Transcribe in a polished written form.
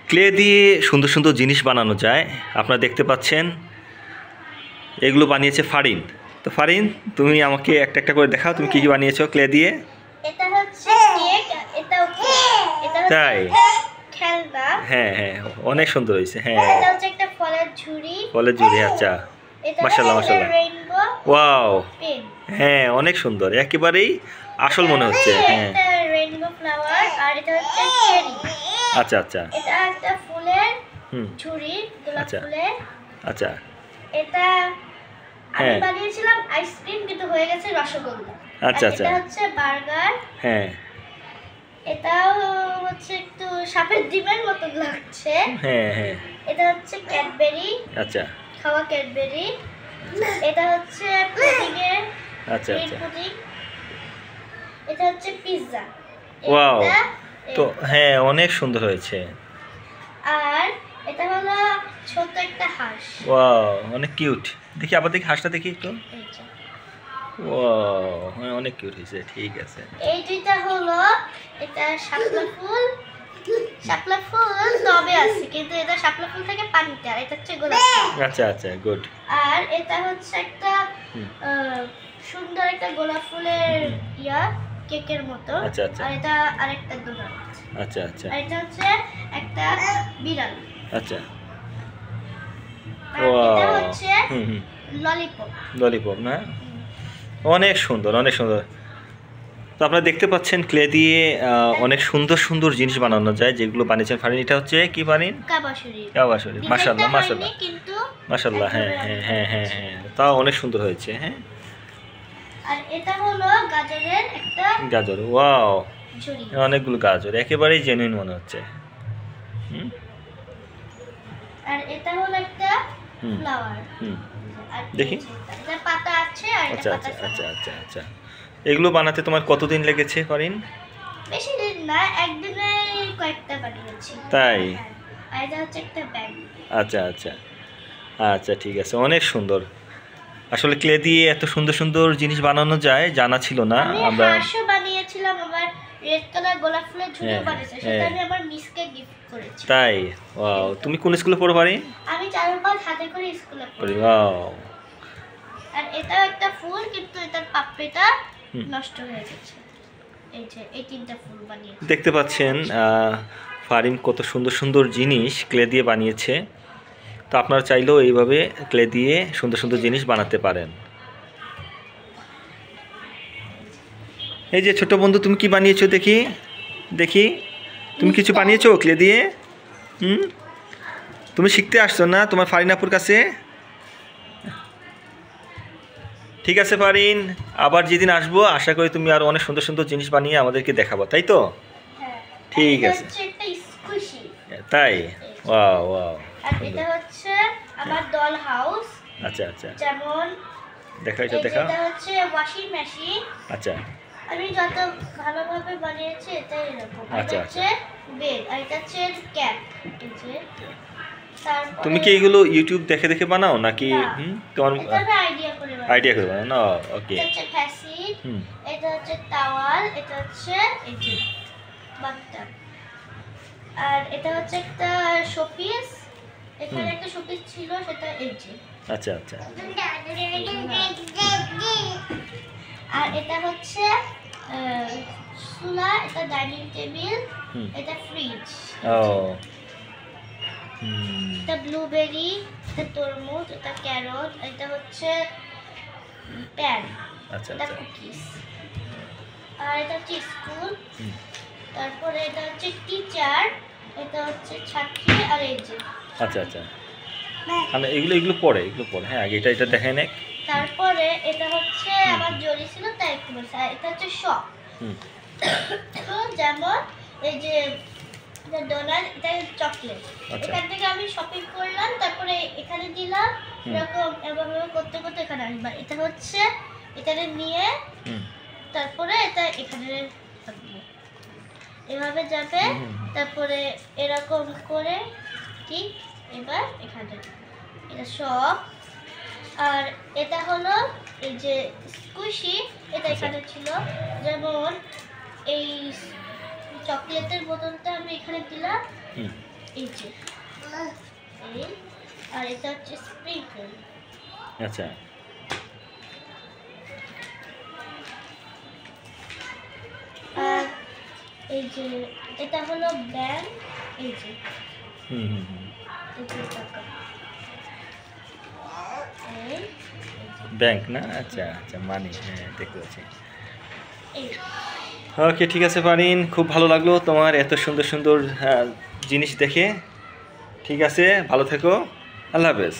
Clay দিয়ে সুন্দর সুন্দর জিনিস বানানো যায়। আপনারা দেখতে পাচ্ছেন এগুলো বানিয়েছে ফারিন। তো ফারিন, তুমি আমাকে একটা একটা করে দেখাও তুমি কি কি বানিয়েছো ক্লে দিয়ে। এটা হচ্ছে কেক, এটা তাই? খেলনা। হ্যাঁ হ্যাঁ, অনেক সুন্দর হয়েছে। হ্যাঁ, এটা হচ্ছে একটা ফলের ঝুড়ি। ফলের ঝুড়ি, আচ্ছা। মাশাআল্লাহ মাশাআল্লাহ। Rainbow wow, pen. হ্যাঁ অনেক সুন্দর, একেবারেই আসল মনে হচ্ছে। হ্যাঁ, এটা রেইনবো ফ্লাওয়ার, আর এটা হচ্ছে চেরি। আচ্ছা আচ্ছা। এটা একটা ফুলের ঝুড়ি, গোলাপ আচ্ছা ফুলের। আচ্ছা। এটা আমি বানিয়েছিলাম আইসক্রিম, কিন্তু হয়ে গেছে রসগোল্লা। আচ্ছা আচ্ছা। এটা হচ্ছে বার্গার। হ্যাঁ, এটাও হচ্ছে একটু সাপের ডিমের মতো লাগছে। হ্যাঁ হ্যাঁ। এটা হচ্ছে ক্যাডবেরি, আচ্ছা খাওয়া ক্যাডবেরি। এটা হচ্ছে পুডিংয়ের, আচ্ছা গ্রিন আচ্ছা। পুডিং। এটা হচ্ছে পিৎজা। ওয়াও, তো হ্যাঁ অনেক সুন্দর হয়েছে। আর এটা হলো ছোট একটা হাঁস। ওয়াও, অনেক কিউট। দেখি আবার দেখি হাঁসটা দেখি একটু। ওয়াও, হ্যাঁ অনেক কিউট হয়েছে। ঠিক আছে। এই দুইটা হলো, এটা শাপলা ফুল। শাপলা ফুল টবে আছে, কিন্তু এটা শাপলা ফুল থেকে পানিতে, আর এটা হচ্ছে গোলাপ ফুল। আচ্ছা আচ্ছা, গুড। আর এটা হচ্ছে একটা সুন্দর একটা গোলাপ ফুলের কেকের মতো। আচ্ছা আচ্ছা। আর এটা আরেকটা ডোনাট। আচ্ছা আচ্ছা। আর এটা হচ্ছে একটা বিড়াল। আচ্ছা। আর এটা ওয়াও, হচ্ছে ললিপপ। ললিপপ না? অনেক সুন্দর অনেক সুন্দর। তো আপনারা দেখতে পাচ্ছেন ক্লে দিয়ে অনেক সুন্দর সুন্দর জিনিস বানানো যায়, যেগুলো বানিয়েছেন ফারিন। এটা হচ্ছে কি ফারিন? কাবাসুরি। কাবাসুরি, মাশাআল্লাহ মাশাআল্লাহ কিন্তু মাশাআল্লাহ। হ্যাঁ হ্যাঁ হ্যাঁ হ্যাঁ হ্যাঁ, তাও অনেক সুন্দর হয়েছে। হ্যাঁ। আর এটা হলো গাজরের একটা গাজর, ওয়াও, ঝুড়ি। অনেকগুলো গাজর, একেবারেই জেনুইন মনে হচ্ছে। আর এটা হলো একটা ফ্লাওয়ার। দেখি। এটা পাতা আছে, আর আচ্ছা এটা আচ্ছা পাতা আচ্ছা আচ্ছা আচ্ছা। এগুলো বানাতে তোমার কতদিন লেগেছে ফারিন? বেশি দিন না, একদিনে কয়েকটা বানিয়েছি। তাই? আর এটা হচ্ছে একটা ব্যাগ। আচ্ছা আচ্ছা আচ্ছা, ঠিক আছে, অনেক সুন্দর। আসলে ক্লে দিয়ে এত সুন্দর সুন্দর জিনিস বানানো যায় জানা ছিল না। আমরা হাঁসও বানিয়েছিলাম, আবার রেড কালার গোলাপ ফুলের ঝুড়িও বানিয়েছি, সেটা আমি আমার মিসকে গিফট করেছি। তাই? ওয়াও, তুমি কোন স্কুলে পড়ো ফারিন? আমি 4-5 হাতে করে স্কুলে পড়ি। ওয়াও। আর এটাও একটা ফুল, কিন্তু এটার পাপড়িটা নষ্ট হয়ে গেছে। এই যে এই তিনটা ফুল বানিয়েছি। দেখতে পাচ্ছেন ফারিন কত সুন্দর সুন্দর জিনিস ক্লে দিয়ে বানিয়েছে। তো আপনারা চাইলেও এইভাবে ক্লে দিয়ে সুন্দর সুন্দর জিনিস বানাতে পারেন। এই যে ছোট বন্ধু, তুমি কি বানিয়েছো দেখি দেখি। তুমি কিছু বানিয়েছো ক্লে দিয়ে? তুমি শিখতে আসছো না তোমার ফারিন আপুর কাছে? ঠিক আছে ফারিন, আবার যেদিন আসবো আশা করি তুমি আরো অনেক সুন্দর সুন্দর জিনিস বানিয়ে আমাদেরকে দেখাবো, তাই তো? ঠিক আছে। তাই? Wow wow. আর এটা হচ্ছে আমার ডল হাউস। আচ্ছা আচ্ছা, যেমন দেখা এটা দেখা। এটা হচ্ছে ওয়াশিং মেশিন। আচ্ছা, আমি যত ভালোভাবে বানিয়েছি এটা এরকম। আচ্ছা হচ্ছে বেড, আর এটা হচ্ছে ক্যাপ। এই যে তুমি কি এগুলো ইউটিউব দেখে দেখে বানাও নাকি তোমার আইডিয়া করে বানাও না? ওকে। এটা হচ্ছে ফ্যাসিড, এটা হচ্ছে টাওয়াল, এটা হচ্ছে এই যে বাথটাব। আর এটা হচ্ছে একটা শোপিস, এখানে একটা শোপিস ছিল, সেটা এই যে। আচ্ছা আচ্ছা। আর এটা হচ্ছে চুলা, এটা ডাইনিং টেবিল, এটা ফ্রিজ। ও, এটা ব্লুবেরি, এটা তরমুজ, এটা ক্যারট, এটা হচ্ছে প্যান, আচ্ছা এটা আচ্ছা। কুকিজ। আর এটা হচ্ছে স্কুল। তারপরে এটা হচ্ছে টিচার, এটা হচ্ছে ছাত্রী, আর এই যে। আচ্ছা আচ্ছা, মানে এগুলো পড়ে হ্যাঁ, আগে এটা দেখাই না। তারপরে এটা হচ্ছে আমার জরি ছিল, তাই একটু বলছি। আর এটা হচ্ছে শপ। যেমন এই যে ডোনাট, এটা চকলেট। এখান থেকে আমি শপিং করলাম, তারপরে এখানে দিলাম, এরকম এভাবে করতে করতে এখানে আসবা। এটা হচ্ছে এখানে নিয়ে তারপরে এটা এখানে এভাবে যাবে, তারপরে এরকম করে ঠিক এবার এখানে এটা সব। আর এটা হলো এই যে স্কুইশি, এটা এখানে ছিল। যেমন এই চকলেটের বোতলটা আমি এখানে দিলাম, এই যে এই, আর এটা হচ্ছে স্প্রিংকল। আচ্ছা আর এই যে এটা হলো ব্যাংক, এই যে হুম হুম হুম এই যে টাকা, এই ব্যাংক না, আচ্ছা আচ্ছা মানি, হ্যাঁ দেখতে পাচ্ছি। এই ওকে ঠিক আছে ফারিন, খুব ভালো লাগলো তোমার এত সুন্দর সুন্দর জিনিস দেখে। ঠিক আছে, ভালো থেকো, আল্লাহ হাফেজ।